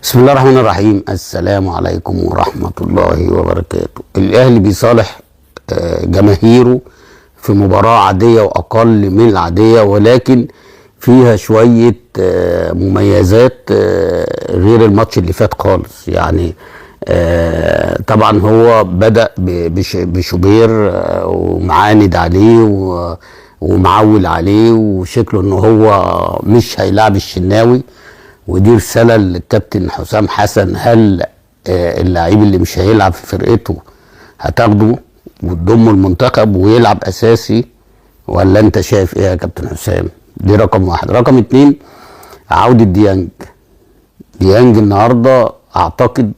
بسم الله الرحمن الرحيم. السلام عليكم ورحمة الله وبركاته. الأهلي بيصالح جماهيره في مباراة عادية وأقل من العادية، ولكن فيها شوية مميزات غير الماتش اللي فات خالص. يعني طبعا هو بدأ بشوبير ومعاند عليه ومعول عليه، وشكله ان هو مش هيلعب الشناوي، ودي رساله للكابتن حسام حسن. هل اللعيب اللي مش هيلعب في فرقته هتاخده وتضمه المنتخب ويلعب اساسي، ولا انت شايف ايه يا كابتن حسام؟ دي رقم واحد. رقم اتنين، عودة ديانج النهارده اعتقد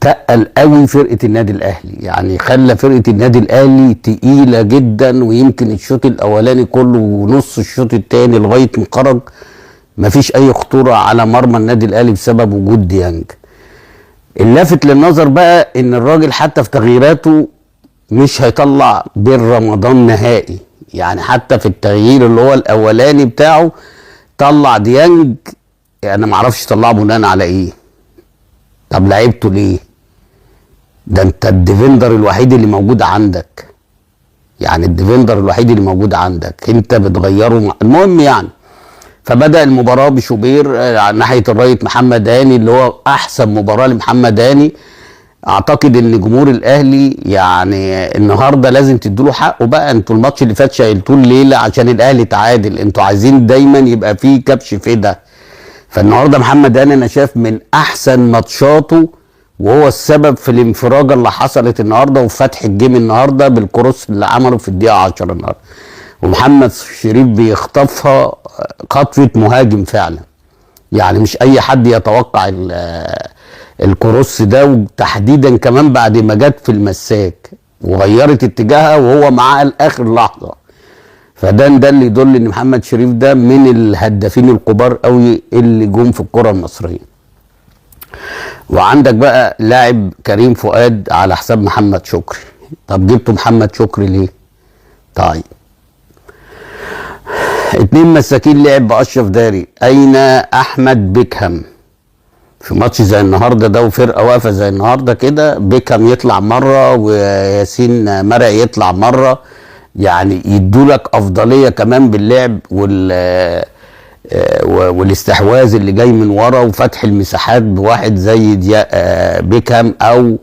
تقل قوي فرقه النادي الاهلي، يعني خلى فرقه النادي الاهلي تقيله جدا. ويمكن الشوط الاولاني كله ونص الشوط الثاني لغايه ما خرج مفيش اي خطوره على مرمى النادي الاهلي بسبب وجود ديانج. اللافت للنظر بقى ان الراجل حتى في تغييراته مش هيطلع بين رمضان نهائي، يعني حتى في التغيير اللي هو الاولاني بتاعه طلع ديانج. يعني معرفش طلعه بناء على ايه. طب لعبته ليه؟ ده انت الديفندر الوحيد اللي موجود عندك، يعني الديفندر الوحيد اللي موجود عندك انت بتغيره. المهم يعني فبدأ المباراة بشوبير على ناحية الرايت محمد هاني، اللي هو احسن مباراة لمحمد هاني. اعتقد ان جمهور الاهلي يعني النهارده لازم تدوا حقه بقى. انتوا الماتش اللي فات شايلتوه الليله عشان الاهلي تعادل، انتوا عايزين دايما يبقى فيه كبش فدا. فالنهارده محمد هاني انا شايف من احسن ماتشاته، وهو السبب في الانفراجه اللي حصلت النهارده وفتح الجيم النهارده بالكروس اللي عمله في الدقيقه 10 النهارده. ومحمد شريف بيخطفها خطفه مهاجم فعلا، يعني مش اي حد يتوقع الكروس ده، وتحديدا كمان بعد ما جت في المساك وغيرت اتجاهها وهو معاها لاخر لحظه. فده اللي يدل ان محمد شريف ده من الهدافين الكبار قوي اللي جم في الكره المصريه. وعندك بقى لاعب كريم فؤاد على حساب محمد شكري. طب جبتوا محمد شكري ليه؟ طيب 2 مساكين لعب باشرف داري. اين احمد بيكهام في ماتش زي النهارده ده وفرقه واقفه زي النهارده كده؟ بيكهام يطلع مره وياسين مرعي يطلع مره، يعني يدولك افضليه كمان باللعب والاستحواذ اللي جاي من ورا وفتح المساحات بواحد زي بيكهام او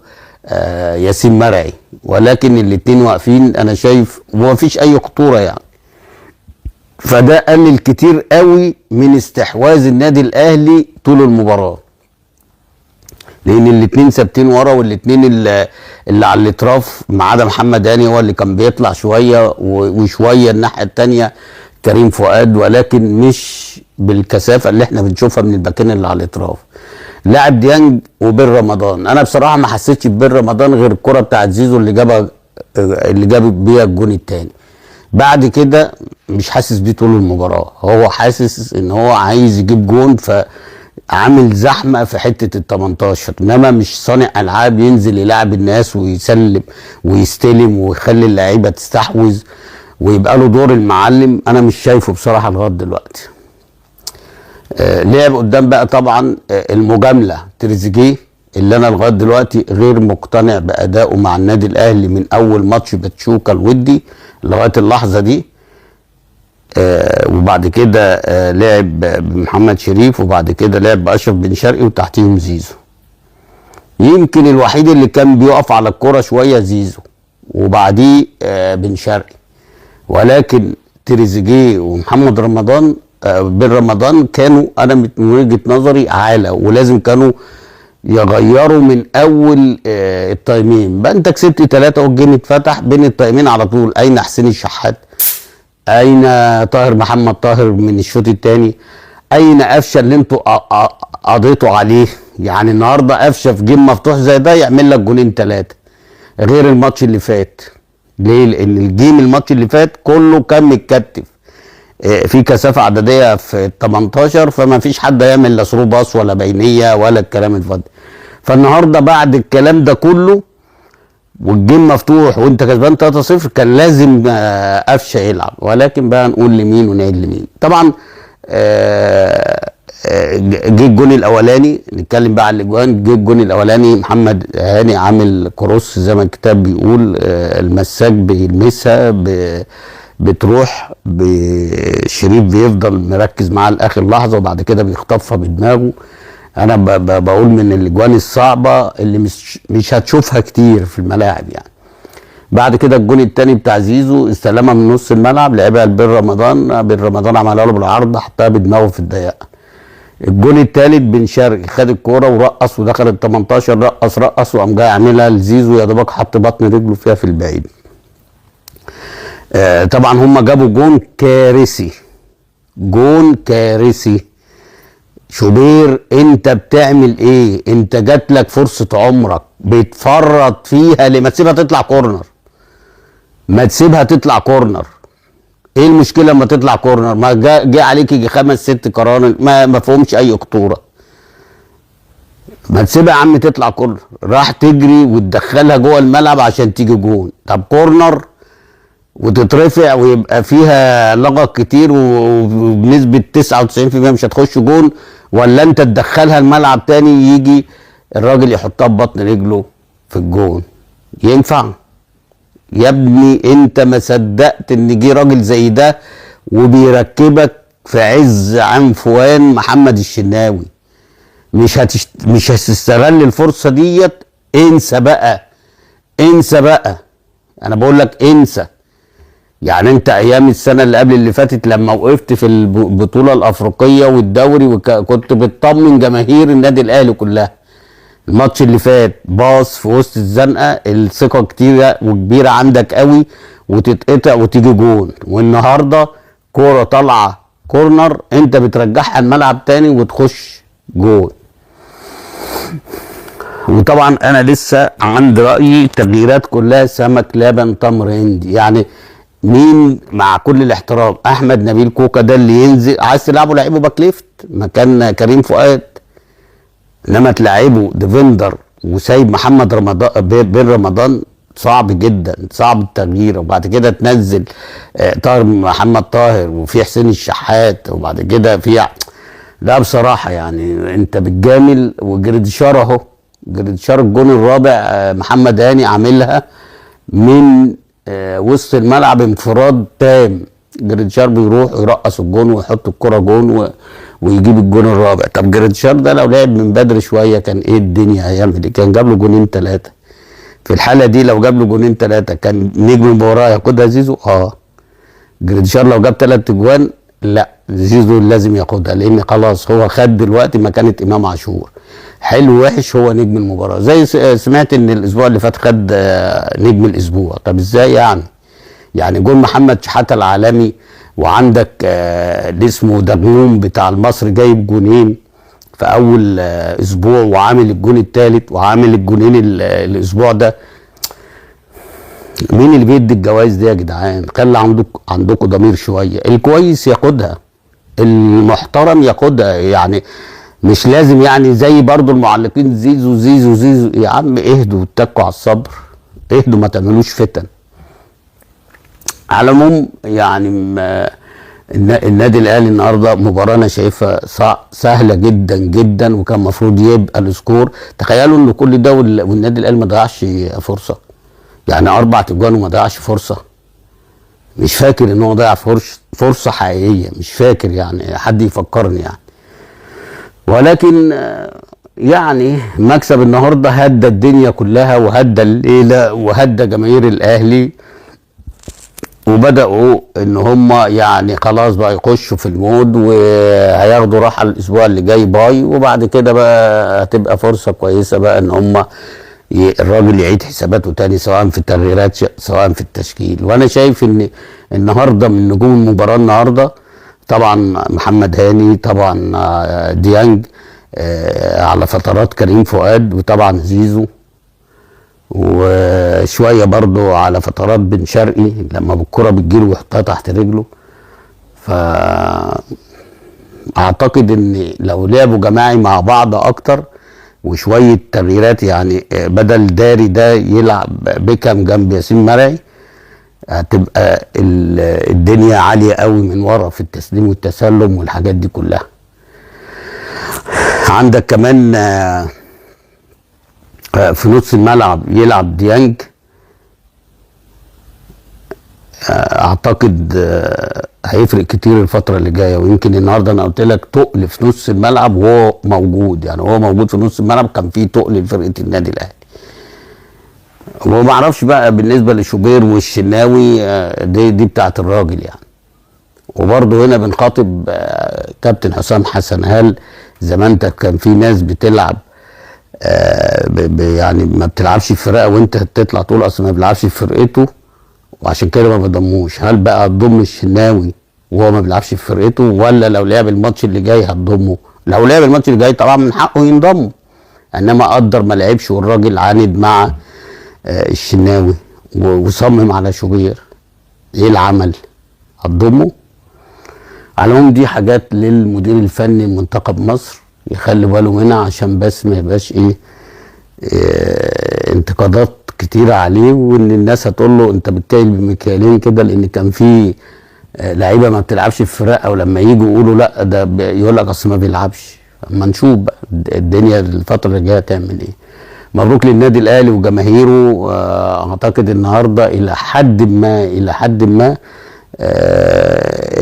ياسين مرعي. ولكن الاتنين واقفين انا شايف ومفيش اي خطوره يعني. فده قلل كتير قوي من استحواذ النادي الاهلي طول المباراه، لان الاتنين ثابتين ورا، والاتنين اللي على الاطراف ما عدا محمد هاني هو اللي كان بيطلع شويه وشويه الناحيه الثانيه كريم فؤاد، ولكن مش بالكثافه اللي احنا بنشوفها من الباكين اللي على الاطراف. لاعب ديانج وبين رمضان، انا بصراحه ما حسيتش ببين رمضان غير الكره بتاعت زيزو اللي جاب بيها الجون الثاني. بعد كده مش حاسس بيه طول المباراه. هو حاسس ان هو عايز يجيب جون فعامل زحمه في حته ال 18، انما مش صانع العاب ينزل يلاعب الناس ويسلم ويستلم ويخلي اللعيبه تستحوذ ويبقى له دور المعلم. انا مش شايفه بصراحه لغايه دلوقتي. لعب قدام بقى طبعا المجامله تريزيجيه، اللي انا لغايه دلوقتي غير مقتنع بادائه مع النادي الاهلي من اول ماتش باتشوكا الودي لغايه اللحظه دي. وبعد كده لعب بمحمد شريف، وبعد كده لعب باشرف بن شرقي وتحتيهم زيزو. يمكن الوحيد اللي كان بيقف على الكرة شويه زيزو وبعديه بن شرقي، ولكن تريزيجيه ومحمد رمضان بن رمضان كانوا انا من وجهه نظري عالة، ولازم كانوا يغيروا من اول التايمين. بقى انت كسبت 3 والجيم اتفتح بين التايمين على طول. اين حسين الشحات؟ اين طاهر محمد طاهر من الشوط الثاني؟ اين قفشه اللي انتوا قضيتوا عليه؟ يعني النهارده قفشه في جيم مفتوح زي ده يعمل لك جونين 3 غير الماتش اللي فات. ليه؟ لان الماتش اللي فات كله كان متكتف في كثافه عدديه في ال 18، فما فيش حد هيعمل لا ثرو باص ولا بينيه ولا الكلام الفاضي. فالنهارده بعد الكلام ده كله والجيم مفتوح وانت كسبان 3-0 كان لازم قفشه يلعب. ولكن بقى نقول لمين ونعيد لمين. طبعا جه الجون الاولاني، نتكلم بقى على الاجوان. جه الجون الاولاني محمد هاني عامل كروس زي ما الكتاب بيقول، المساك بيلمسها بتروح شريف بيفضل مركز معاه لاخر لحظه، وبعد كده بيخطفها بدماغه. انا بقول من الاجوان الصعبه اللي مش هتشوفها كتير في الملاعب يعني. بعد كده الجون الثاني بتاع زيزو، استلمها من نص الملعب لعبها لبن رمضان، بن رمضان عملها له بالعرض، حطها بدماغه في الضيقه. الجون الثالث بن شرقي خد الكوره ورقص ودخل ال 18، رقص وقام جاي عاملها لزيزو، يا دوبك حط بطن رجله فيها في البعيد. طبعا هم جابوا جون كارثي، جون كارثي. شوبير انت بتعمل ايه؟ انت جات لك فرصه عمرك بتفرط فيها ليه؟ ما تسيبها تطلع كورنر، ما تسيبها تطلع كورنر. ايه المشكله لما تطلع كورنر؟ ما جه عليك يجي 5 6 قران ما فيهمش اي خطوره. ما تسيبها يا عم تطلع كورنر، راح تجري وتدخلها جوه الملعب عشان تيجي جون. طب كورنر وتترفع ويبقى فيها لغط كتير وبنسبه 99% مش هتخش جون، ولا انت تدخلها الملعب تاني يجي الراجل يحطها ببطن رجله في الجون؟ ينفع؟ يا ابني انت ما صدقت ان جه راجل زي ده وبيركبك في عز عنفوان محمد الشناوي. مش هتستغل الفرصه ديت. انسى بقى، انسى بقى، انا بقول لك انسى. يعني انت ايام السنه اللي قبل اللي فاتت لما وقفت في البطوله الافريقيه والدوري وكنت بتطمن جماهير النادي الاهلي كلها، الماتش اللي فات باص في وسط الزنقه، الثقه كتيره وكبيره عندك قوي وتتقطع وتيجي جون. والنهارده كوره طالعه كورنر انت بترجعها الملعب تاني وتخش جون. وطبعا انا لسه عند رايي التغييرات كلها سمك لبن تمر هندي. يعني مين مع كل الاحترام، احمد نبيل كوكا ده اللي ينزل عايز تلعبه لعيبه باك ليفت مكان كريم فؤاد، انما تلعبه ديفندر وسايب محمد رمضان بن رمضان صعب جدا، صعب التغيير. وبعد كده تنزل طاهر محمد طاهر وفي حسين الشحات وبعد كده في، لا بصراحه يعني انت بتجامل. وجريدشار اهو، جريدشار الجون الرابع محمد هاني عاملها من وسط الملعب انفراد تام. جريدشار بيروح يرقص الجون ويحط الكرة جون ويجيب الجون الرابع. طب جريدشار ده لو لعب من بدري شويه كان ايه الدنيا هيعمل ايه؟ كان جاب له جونين 3. في الحاله دي لو جاب له جونين 3 كان نجم المباراه ياخدها زيزو. جريدشار لو جاب 3 اجوان لا، زيزو لازم ياخدها، لان خلاص هو خد دلوقتي مكانه امام عاشور. حلو وحش هو نجم المباراه. زي سمعت ان الاسبوع اللي فات خد نجم الاسبوع. طب ازاي يعني؟ يعني جون محمد شحاته العالمي وعندك اللي اسمه دغنوم بتاع المصري جايب جونين في اول اسبوع وعامل الجون الثالث وعامل الجونين الاسبوع ده. مين اللي بيدي الجوائز دي يا جدعان؟ خلي عندكم ضمير شويه. الكويس ياخدها، المحترم ياخدها، يعني مش لازم يعني زي برضو المعلقين زيزو زيزو زيزو. يا عم اهدوا واتقوا على الصبر، اهدوا ما تعملوش فتن. على العموم يعني النادي الاهلي النهارده مباراه انا شايفها سهله جدا جدا، وكان المفروض يبقى السكور. تخيلوا ان كل ده والنادي الاهلي ما ضيعش فرصه، يعني 4 اجوان وما ضيعش فرصه. مش فاكر ان هو ضيع فرصه حقيقيه، مش فاكر يعني، حد يفكرني يعني. ولكن يعني مكسب النهارده هدى الدنيا كلها وهدى الليله وهدى جماهير الاهلي، وبداوا ان هم يعني خلاص بقى يخشوا في المود وهياخدوا راحه الاسبوع اللي جاي باي، وبعد كده بقى هتبقى فرصه كويسه بقى ان هم الراجل يعيد حساباته تاني سواء في التغييرات سواء في التشكيل. وانا شايف ان النهارده من نجوم المباراه النهارده طبعا محمد هاني، طبعا ديانج، على فترات كريم فؤاد، وطبعا زيزو، وشويه برضو على فترات بن شرقي لما الكره بتجيله ويحطها تحت رجله. فاعتقد ان لو لعبوا جماعي مع بعض اكتر وشويه تغييرات، يعني بدل داري ده يلعب بيكام جنب ياسين مرعي، هتبقى الدنيا عاليه قوي من ورا في التسليم والتسلم والحاجات دي كلها. عندك كمان في نص الملعب يلعب ديانج. اعتقد هيفرق كتير الفتره اللي جايه، ويمكن النهارده انا قلت لك تقل في نص الملعب وهو موجود، يعني هو موجود في نص الملعب كان فيه تقل لفرقه النادي الاهلي. وما اعرفش بقى بالنسبه لشوبير والشناوي دي بتاعت الراجل يعني. وبرضه هنا بنخاطب كابتن حسام حسن، هل زمان كان في ناس بتلعب يعني ما بتلعبش في فرقه وانت تطلع تقول اصل ما بيلعبش في فرقته وعشان كده ما بضموش؟ هل بقى هتضم الشناوي وهو ما بيلعبش في فرقته، ولا لو لعب الماتش اللي جاي هتضمه؟ لو لعب الماتش اللي جاي طبعا من حقه ينضم، انما قدر ما لعبش والراجل عاند مع الشناوي وصمم على شوبير، ايه العمل؟ هتضمه؟ على العموم دي حاجات للمدير الفني لمنتخب مصر يخلي باله منها، عشان بس ما يبقاش انتقادات كتيرة عليه، وان الناس هتقول له انت بتتقل بمكيالين كده، لان كان في لعيبه ما بتلعبش في فرقه، ولما يجوا يقولوا لا ده يقول لك اصل ما بيلعبش. اما نشوف بقى الدنيا الفتره اللي جايه تعمل ايه. مبروك للنادي الاهلي وجماهيره. اعتقد النهارده الى حد ما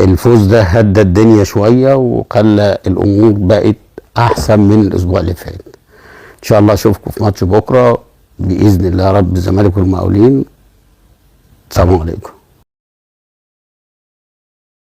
الفوز ده هدى الدنيا شويه وخلى الامور بقت احسن من الاسبوع اللي فات. ان شاء الله اشوفكم في ماتش بكره باذن الله رب الزمالك والمقاولين. السلام عليكم.